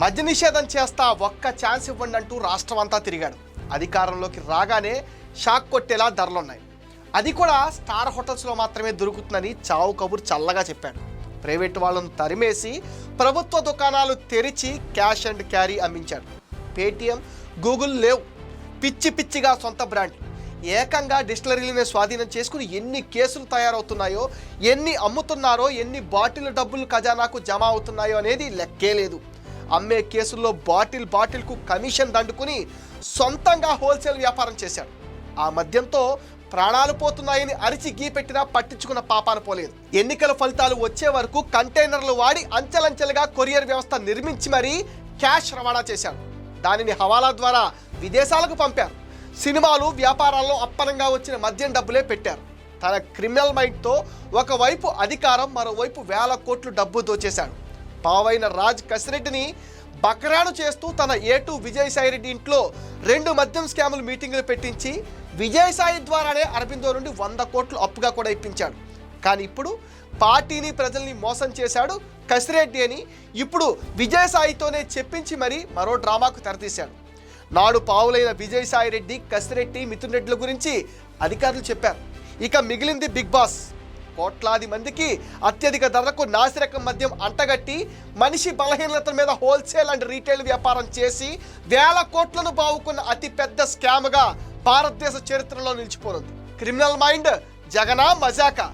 మద్య నిషేధం చేస్తా, ఒక్క ఛాన్స్ ఇవ్వండి అంటూ రాష్ట్రం అంతా తిరిగాడు. అధికారంలోకి రాగానే షాక్ కొట్టేలా ధరలున్నాయి. అది కూడా స్టార్ హోటల్స్లో మాత్రమే దొరుకుతుందని చావు కబుర్ చల్లగా చెప్పాడు. ప్రైవేట్ వాళ్ళను తరిమేసి ప్రభుత్వ దుకాణాలు తెరిచి క్యాష్ అండ్ క్యారీ అమ్మించాడు. పేటీఎం, గూగుల్ లేవు, పిచ్చి పిచ్చిగా సొంత బ్రాండ్. ఏకంగా డిస్టిలరీలనే స్వాధీనం చేసుకుని ఎన్ని కేసులు తయారవుతున్నాయో, ఎన్ని అమ్ముతున్నారో, ఎన్ని బాటిల్ డబ్బులు ఖజానాకు జమ అవుతున్నాయో అనేది లెక్కే లేదు. అమ్మే కేసుల్లో బాటిల్కు కమిషన్ దండుకుని సొంతంగా హోల్సేల్ వ్యాపారం చేశాడు. ఆ మద్యంతో ప్రాణాలు పోతున్నాయని అరిచి గీపెట్టినా పట్టించుకున్న పాపాన పోలేదు. ఎన్నికల ఫలితాలు వచ్చే వరకు కంటైనర్లు వాడి అంచెలంచెలుగా కొరియర్ వ్యవస్థ నిర్మించి మరీ క్యాష్ రవాణా చేశాడు. దానిని హవాలా ద్వారా విదేశాలకు పంపారు. సినిమాలు, వ్యాపారాల్లో అప్పనంగా వచ్చిన మద్యం డబ్బులే పెట్టారు. తన క్రిమినల్ మైండ్తో ఒకవైపు అధికారం, మరోవైపు వేల కోట్లు డబ్బు దోచేశాడు. పావైన రాజ్ కసిరెడ్డిని బకరాను చేస్తూ తన ఏటు విజయసాయిరెడ్డి ఇంట్లో 2 మద్యం స్కాములు మీటింగులు పెట్టించి విజయసాయి ద్వారానే అరబిందో నుండి 100 కోట్లు అప్పుగా కూడా ఇప్పించాడు. కానీ ఇప్పుడు పార్టీని, ప్రజల్ని మోసం చేశాడు కసిరెడ్డి అని ఇప్పుడు విజయసాయితోనే చెప్పించి మరీ మరో డ్రామాకు తెరతీశాడు. నాడు పావులైన విజయసాయిరెడ్డి, కసిరెడ్డి, మిథున్ రెడ్డిల గురించి అధికారులు చెప్పారు. ఇక మిగిలింది బిగ్ బాస్. కోట్లాది మందికి అత్యధిక ధరకు నాసిరకం మద్యం అంటగట్టి మనిషి బలహీనత మీద హోల్సేల్ అండ్ రీటైల్ వ్యాపారం చేసి వేల కోట్లను బావుకున్న అతి పెద్ద స్కామ్గా భారతదేశ చరిత్రలో నిలిచిపోనుంది. క్రిమినల్ మైండ్ జగనా మజాకా?